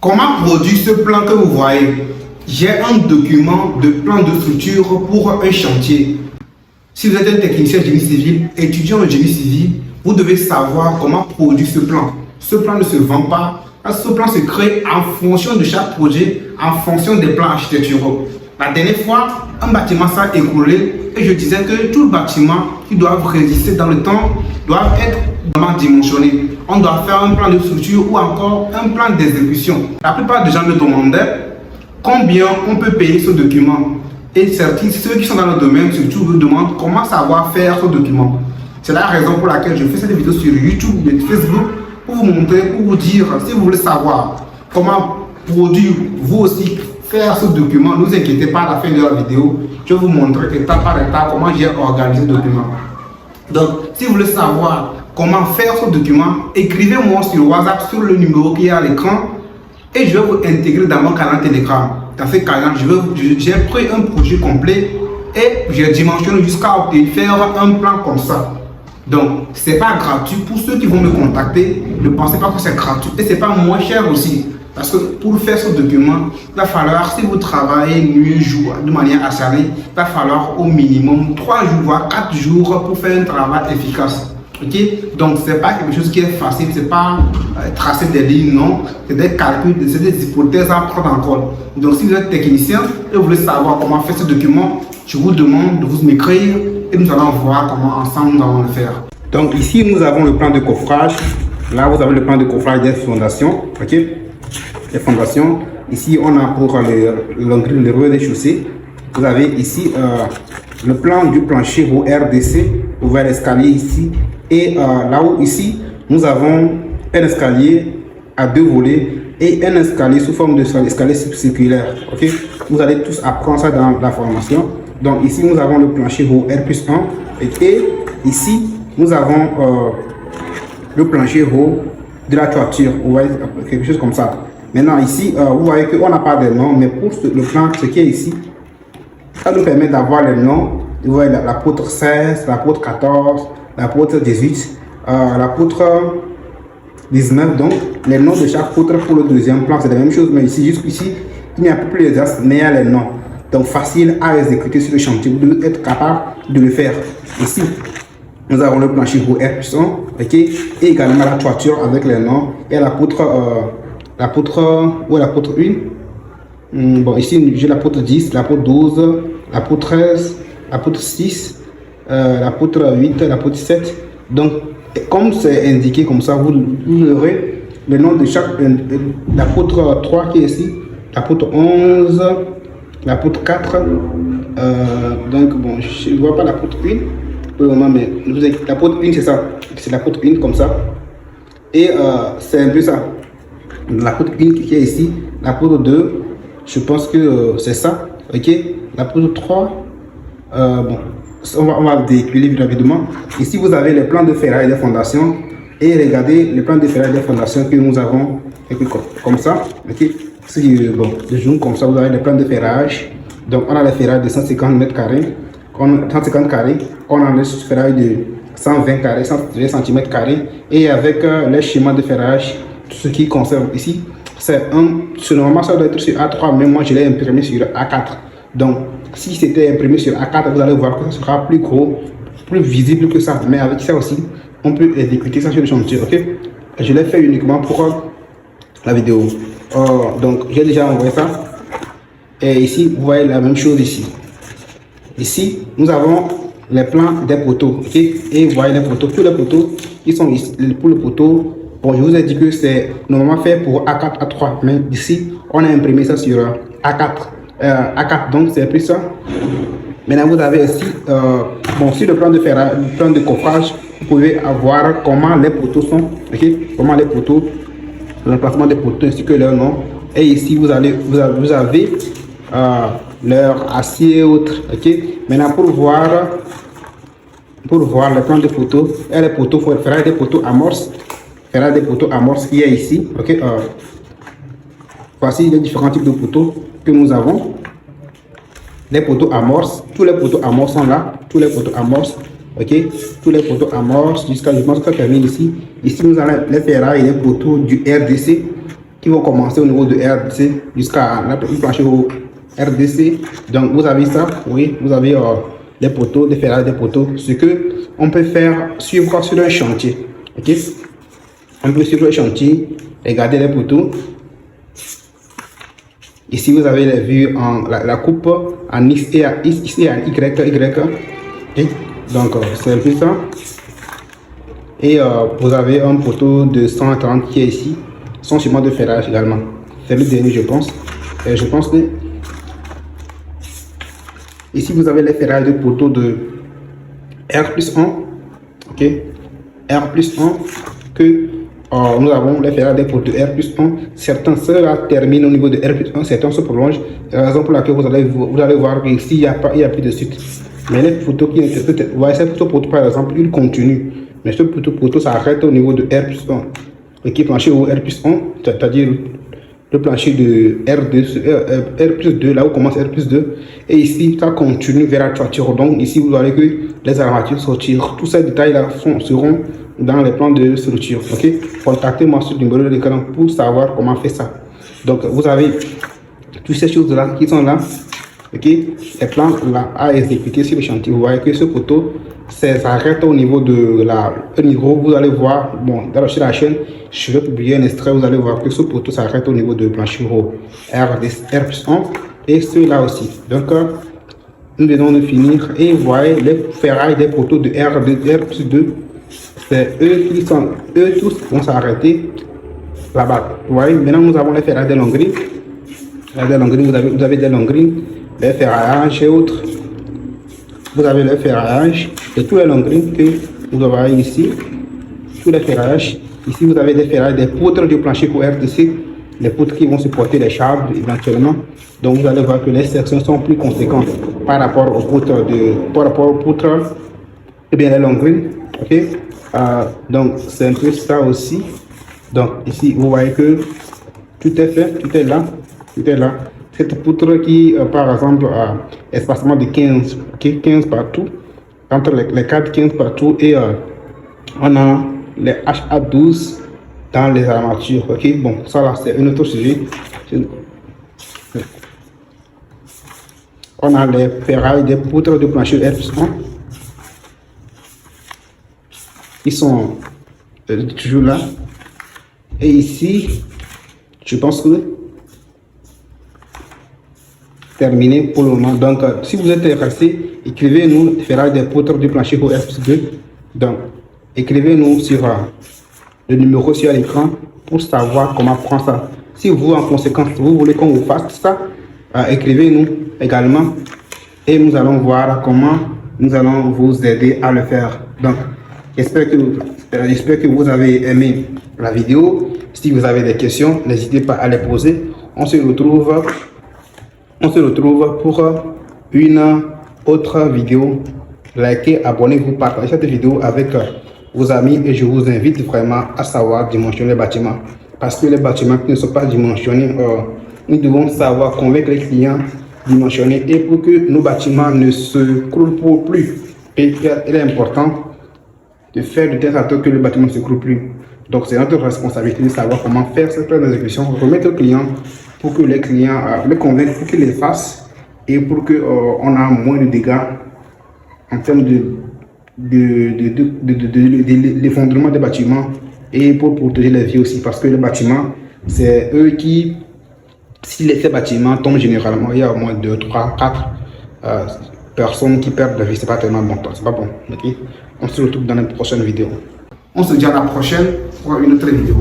Comment produire ce plan que vous voyez? J'ai un document de plan de structure pour un chantier. Si vous êtes un technicien génie civil, étudiant en génie civil, vous devez savoir comment produire ce plan. Ce plan ne se vend pas. Ce plan se crée en fonction de chaque projet, en fonction des plans architecturaux. La dernière fois, un bâtiment s'est écroulé et je disais que tout le bâtiment qui doit résister dans le temps doit être vraiment dimensionné. On doit faire un plan de structure ou encore un plan d'exécution. La plupart des gens me demandaient combien on peut payer ce document. Et certains, ceux qui sont dans le domaine, surtout, me demandent comment savoir faire ce document. C'est la raison pour laquelle je fais cette vidéo sur YouTube et Facebook pour vous montrer, pour vous dire, si vous voulez savoir comment produire, vous aussi, faire ce document, ne vous inquiétez pas à la fin de la vidéo, je vais vous montrer étape par étape comment j'ai organisé le document. Donc, si vous voulez savoir comment faire ce document, écrivez-moi sur WhatsApp sur le numéro qui est à l'écran et je vais vous intégrer dans mon canal Telegram. Dans ce canal, j'ai pris un projet complet et j'ai dimensionné jusqu'à faire un plan comme ça. Donc, ce n'est pas gratuit. Pour ceux qui vont me contacter, ne pensez pas que c'est gratuit et ce n'est pas moins cher aussi. Parce que pour faire ce document, il va falloir, si vous travaillez nuit, jour, de manière acharnée, il va falloir au minimum 3 jours, voire 4 jours pour faire un travail efficace. Ok? Donc, ce n'est pas quelque chose qui est facile, ce n'est pas tracer des lignes, non. C'est des calculs, c'est des hypothèses à prendre en compte. Donc, si vous êtes technicien et vous voulez savoir comment faire ce document, je vous demande de vous m'écrire et nous allons voir comment ensemble nous allons le faire. Donc, ici, nous avons le plan de coffrage. Là, vous avez le plan de coffrage des fondations. Ok? Les fondations. Ici, on a pour le rez-de-chaussée. Vous avez ici le plan du plancher au RDC. Vous voyez l'escalier ici. Et là où ici, nous avons un escalier à 2 volets et un escalier sous forme de escalier circulaire. Ok? Vous allez tous apprendre ça dans la formation. Donc ici, nous avons le plancher au R+1 et ici, nous avons le plancher haut de la toiture. Vous voyez, quelque chose comme ça. Maintenant ici, vous voyez qu'on n'a pas de nom, mais pour le plan, ce qui est ici, ça nous permet d'avoir les noms. Vous voyez la poutre 16, la poutre 14, la poutre 18, la poutre 19. Donc, les noms de chaque poutre pour le deuxième plan, c'est la même chose, mais ici, jusqu'ici, il n'y a plus les as, mais il y a les noms. Donc, facile à exécuter sur le chantier. Vous devez être capable de le faire. Ici, nous avons le plancher pour R+1, ok, et également la toiture avec les noms et la poutre 1. Bon, ici, j'ai la poutre 10, la poutre 12, la poutre 13, la poutre 6, la poutre 8, la poutre 7. Donc, comme c'est indiqué comme ça, vous aurez le nom de chaque, la poutre 3 qui est ici, la poutre 11, la poutre 4. Donc, bon, je ne vois pas la poutre 1 pour le moment, mais la poutre 1, c'est ça. C'est la poutre 1 comme ça. Et c'est un peu ça. La poutre 1 qui est ici, la poutre 2, je pense que c'est ça. Ok, la poutre 3, bon, on va décliner rapidement. Ici, vous avez les plans de ferraille des fondations. Et regardez les plans de ferraille des fondations que nous avons comme ça. Ok, bon, de zoom comme ça, vous avez les plans de ferrage. Donc, on a les ferrailles de 150 mètres carrés, 150 carrés. On a les ferrailles de 120 carrés, 120 cm carrés. Et avec les schémas de ferrage, tout ce qui concerne ici, c'est normalement ça doit être sur A3, mais moi je l'ai imprimé sur A4. Donc, si c'était imprimé sur A4, vous allez voir que ça sera plus gros, plus visible que ça. Mais avec ça aussi, on peut exécuter ça sur le chantier. Ok, je l'ai fait uniquement pour la vidéo. Donc, j'ai déjà envoyé ça. Et ici, vous voyez la même chose ici. Ici, nous avons les plans des poteaux. Ok, et vous voyez les poteaux, tous les poteaux qui sont ici. Pour le poteau, bon, je vous ai dit que c'est normalement fait pour A4, A3, mais ici, on a imprimé ça sur A4. A4, donc c'est plus ça. Maintenant, vous avez ici, bon, sur le plan de ferrage, le plan de coffrage, vous pouvez avoir comment les poteaux sont, ok, comment les poteaux, l'emplacement des poteaux ainsi que leur nom. Et ici, vous avez leur acier et autres, ok. Maintenant, pour voir le plan de poteaux et les poteaux, il faut faire des poteaux amorces. Ferraille des poteaux amorces qui est ici, ok. Voici les différents types de poteaux que nous avons. Les poteaux amorces, tous les poteaux amorces sont là, tous les poteaux amorces, ok, tous les poteaux amorces jusqu'à, je pense que ça termine ici. Ici nous avons les ferrailles et les poteaux du RDC, qui vont commencer au niveau de RDC jusqu'à le plancher au RDC. Donc vous avez ça, oui, vous avez des poteaux, des ferrailles, des poteaux, ce que on peut faire suivre sur un chantier. Ok, on peut suivre le chantier, regarder les poteaux. Ici vous avez les vues en la coupe en X et à Y. Okay. Donc c'est un peu ça. Et vous avez un poteau de 130 qui est ici, son ciment de ferrage également. C'est le dernier, je pense. Et je pense que ici vous avez les ferrailles de poteau de R+1. Ok, R+1 que nous avons les ferrailles des poteaux R+1. Certains se terminent au niveau de R+1, certains se prolongent. C'est la raison pour laquelle vous allez voir qu'ici il n'y a plus de suite. Mais les poteaux qui peut-être, vous voyez, ce poteau par exemple, il continue. Mais ce poteau s'arrête au niveau de R+1. Et qui est plancher au R+1, c'est-à-dire le plancher de R+2, là où commence R+2. Et ici, ça continue vers la toiture. Donc ici, vous voyez que les armatures sortiront. Tous ces détails-là seront dans les plans de structure. Ok, contactez-moi sur le numéro de l'écran pour savoir comment faire ça. Donc vous avez toutes ces choses-là qui sont là. Ok, les plans là à exécuter sur le chantier. Vous voyez que ce poteau s'arrête au niveau de vous allez voir, bon, sur la chaîne, je vais publier un extrait, vous allez voir que ce poteau s'arrête au niveau de plancher R+1 et ceux-là aussi. Donc, nous venons de finir et vous voyez les ferrailles des poteaux de R+2, c'est eux tous vont s'arrêter là-bas. Vous voyez, maintenant nous avons les ferrailles des longrines. Vous avez des longrines, les ferraillages et autres. Vous avez le ferraillage de tous les longrines que vous avez ici, tous les ferrailles. Ici, vous avez des ferrailles, des poutres du plancher pour RDC, les poutres qui vont supporter les charbres éventuellement. Donc, vous allez voir que les sections sont plus conséquentes par rapport aux poutres, et bien les longrines. Ok, donc c'est un peu ça aussi. Donc, ici, vous voyez que tout est fait, tout est là. Cette poutre qui, par exemple, a espacement de 15 partout, entre les 4, 15 partout, et on a les HA12 dans les armatures. Ok, bon, ça là, c'est un autre sujet. On a les ferrailles des poutres de plancher R+1 qui sont toujours là. Et ici, je pense que terminé pour le moment. Donc, si vous êtes intéressé, écrivez-nous ferrailles des poutres du plancher au R+2. Donc, écrivez-nous sur le numéro sur l'écran pour savoir comment prendre ça. Si vous, en conséquence, vous voulez qu'on vous fasse ça, écrivez-nous également et nous allons voir comment nous allons vous aider à le faire. Donc, j'espère que vous avez aimé la vidéo. Si vous avez des questions, n'hésitez pas à les poser. On se retrouve pour une autre vidéo. Likez, abonnez-vous, partagez cette vidéo avec vos amis et je vous invite vraiment à savoir dimensionner les bâtiments. Parce que les bâtiments qui ne sont pas dimensionnés, nous devons savoir convaincre les clients dimensionner et pour que nos bâtiments ne se croulent plus. Et il est important de faire de telle sorte que le bâtiment ne se croule plus. Donc c'est notre responsabilité de savoir comment faire cette exécution, remettre au client pour que les clients les convainquent, pour qu'ils les fassent et pour qu'on a moins de dégâts en termes d'effondrement des bâtiments et pour protéger les vies aussi parce que les bâtiments, c'est eux qui, si ces bâtiments tombent généralement, il y a au moins 2, 3, 4 personnes qui perdent la vie, c'est pas tellement bon, c'est pas bon. Okay? On se retrouve dans une prochaine vidéo. On se dit à la prochaine pour une autre vidéo.